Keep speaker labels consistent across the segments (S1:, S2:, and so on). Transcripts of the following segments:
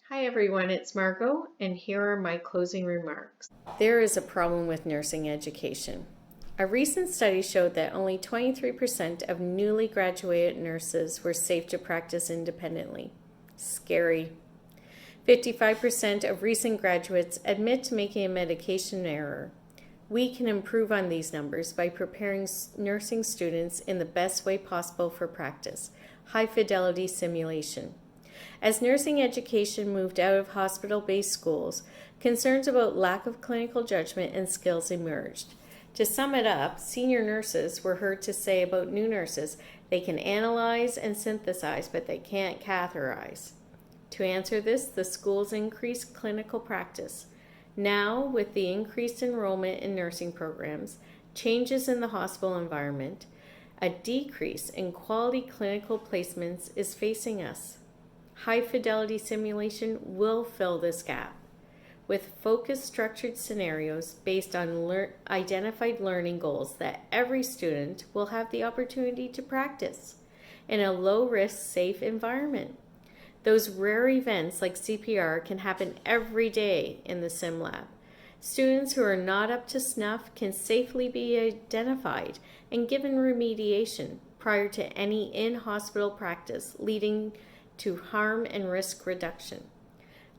S1: Hi everyone, it's Margot, and here are my closing remarks.
S2: There is a problem with nursing education. A recent study showed that only 23% of newly graduated nurses were safe to practice independently. Scary. 55% of recent graduates admit to making a medication error. We can improve on these numbers by preparing nursing students in the best way possible for practice, high-fidelity simulation. As nursing education moved out of hospital-based schools, concerns about lack of clinical judgment and skills emerged. To sum it up, senior nurses were heard to say about new nurses, they can analyze and synthesize, but they can't catheterize. To answer this, the schools increased clinical practice. Now, with the increased enrollment in nursing programs, changes in the hospital environment, a decrease in quality clinical placements is facing us. High-fidelity simulation will fill this gap with focused structured scenarios based on identified learning goals that every student will have the opportunity to practice in a low-risk, safe environment. Those rare events like CPR can happen every day in the sim lab. Students who are not up to snuff can safely be identified and given remediation prior to any in-hospital practice, leading to harm and risk reduction.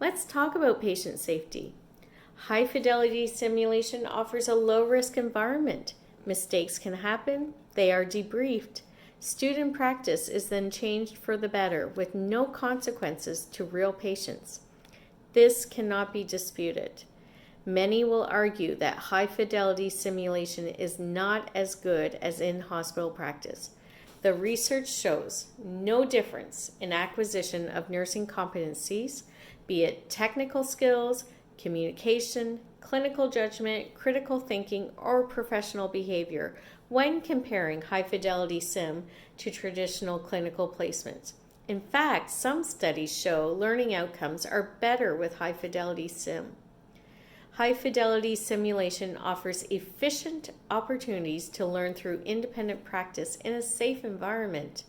S2: Let's talk about patient safety. High-fidelity simulation offers a low-risk environment. Mistakes can happen. They are debriefed. Student practice is then changed for the better with no consequences to real patients. This cannot be disputed. Many will argue that high-fidelity simulation is not as good as in-hospital practice. The research shows no difference in acquisition of nursing competencies, be it technical skills, communication, clinical judgment, critical thinking, or professional behavior when comparing high-fidelity sim to traditional clinical placements. In fact, some studies show learning outcomes are better with high-fidelity sim. High-fidelity simulation offers efficient opportunities to learn through independent practice in a safe environment.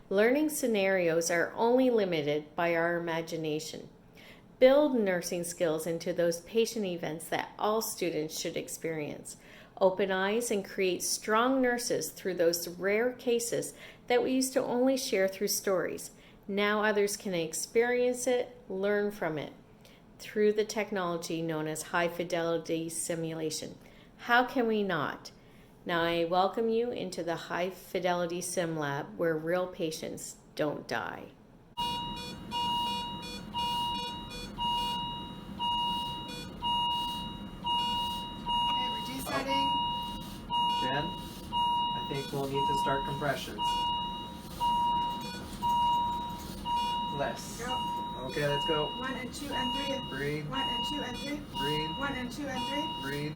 S2: Learning scenarios are only limited by our imagination. Build nursing skills into those patient events that all students should experience. Open eyes and create strong nurses through those rare cases that we used to only share through stories. Now others can experience it, learn from it, through the technology known as high-fidelity simulation. How can we not? Now I welcome you into the high-fidelity sim lab where real patients don't die.
S3: Okay, we're desetting.
S4: Jen, I think we'll need to start compressions. Less.
S3: Go.
S4: Okay, let's go.
S3: 1 and 2 and 3 and
S4: Breathe.
S3: 1 and 2 and 3.
S4: Breathe.
S3: 1 and 2 and 3.
S4: Breathe.